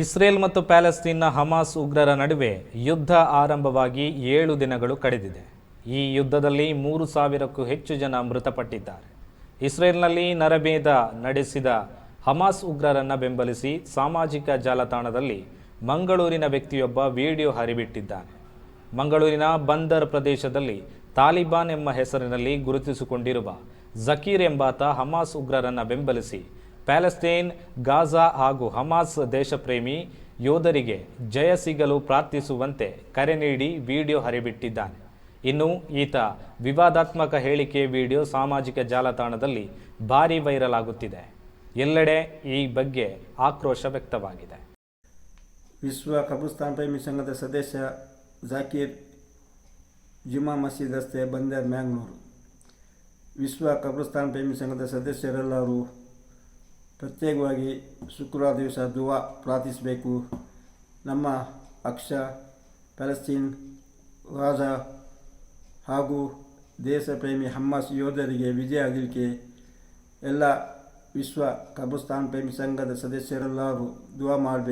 Israel ಮತ್ತು ಪ್ಯಾಲೆಸ್ತೀನ್ನ Hamas ಉಗ್ರರ ನಡುವೆ ಯುದ್ಧ ಆರಂಭವಾಗಿ 7 ದಿನಗಳು ಕಳೆದಿದೆ. ಈ ಯುದ್ಧದಲ್ಲಿ 3,000ಕ್ಕೂ ಹೆಚ್ಚು ಜನ ಮೃತಪಟ್ಟಿದ್ದಾರೆ. ಇಸ್ರೇಲ್ನಲ್ಲಿ ನರಮೇಧ ನಡೆಸಿದ ಹಮಾಸ್ ಉಗ್ರರನ್ನು ಬೆಂಬಲಿಸಿ ಸಾಮಾಜಿಕ ಜಾಲತಾಣದಲ್ಲಿ ಮಂಗಳೂರಿನ ವ್ಯಕ್ತಿಯೊಬ್ಬ ವಿಡಿಯೋ ಹರಿಬಿಟ್ಟಿದ್ದಾನೆ. ಮಂಗಳೂರಿನ ಬಂದರ್ ಪ್ರದೇಶದಲ್ಲಿ ತಾಲಿಬಾನ್ ಎಂಬ ಹೆಸರಿನಲ್ಲಿ ಗುರುತಿಸಿಕೊಂಡಿರುವ ಜಕೀರ್ ಎಂಬಾತ ಹಮಾಸ್ ಉಗ್ರರನ್ನು ಬೆಂಬಲಿಸಿ ಪ್ಯಾಲೆಸ್ತೇನ್, ಗಾಜಾ ಹಾಗೂ ಹಮಾಸ್ ದೇಶಪ್ರೇಮಿ ಯೋಧರಿಗೆ ಜಯ ಸಿಗಲು ಪ್ರಾರ್ಥಿಸುವಂತೆ ಕರೆ ನೀಡಿ ವಿಡಿಯೋ ಹರಿಬಿಟ್ಟಿದ್ದಾನೆ. ಇನ್ನು ಈತ ವಿವಾದಾತ್ಮಕ ಹೇಳಿಕೆ ವಿಡಿಯೋ ಸಾಮಾಜಿಕ ಜಾಲತಾಣದಲ್ಲಿ ಭಾರೀ ವೈರಲ್ ಆಗುತ್ತಿದೆ. ಎಲ್ಲೆಡೆ ಈ ಬಗ್ಗೆ ಆಕ್ರೋಶ ವ್ಯಕ್ತವಾಗಿದೆ. ವಿಶ್ವ ಕಬ್ರಿಸ್ತಾನ್ ಪ್ರೇಮಿ ಸಂಘದ ಸದಸ್ಯ ಜಾಕೀರ್, ಜುಮಾ ಮಸೀದ್ ರಸ್ತೆ, ಬಂದರ್, ಮ್ಯಾಂಗ್ಳೂರು. ವಿಶ್ವ ಕಬ್ರಿಸ್ತಾನ್ ಪ್ರೇಮಿ ಸಂಘದ ಸದಸ್ಯರೆಲ್ಲರೂ ಪ್ರತ್ಯೇಕವಾಗಿ ಶುಕ್ರವಾರ ದಿವಸ ದುವಾ ಪ್ರಾರ್ಥಿಸಬೇಕು. ನಮ್ಮ ಅಕ್ಷ ಪ್ಯಾಲೆಸ್ತೀನ್, ಗಾಜಾ ಹಾಗೂ ದೇಶಪ್ರೇಮಿ ಹಮಾಸ್ ಯೋಧರಿಗೆ ವಿಜಯ ಆಗಲಿಕ್ಕೆ ಎಲ್ಲ ವಿಶ್ವ ಕಬ್ರಿಸ್ತಾನ್ ಪ್ರೇಮಿ ಸಂಘದ ಸದಸ್ಯರೆಲ್ಲರೂ ದುವಾ ಮಾಡಬೇಕು.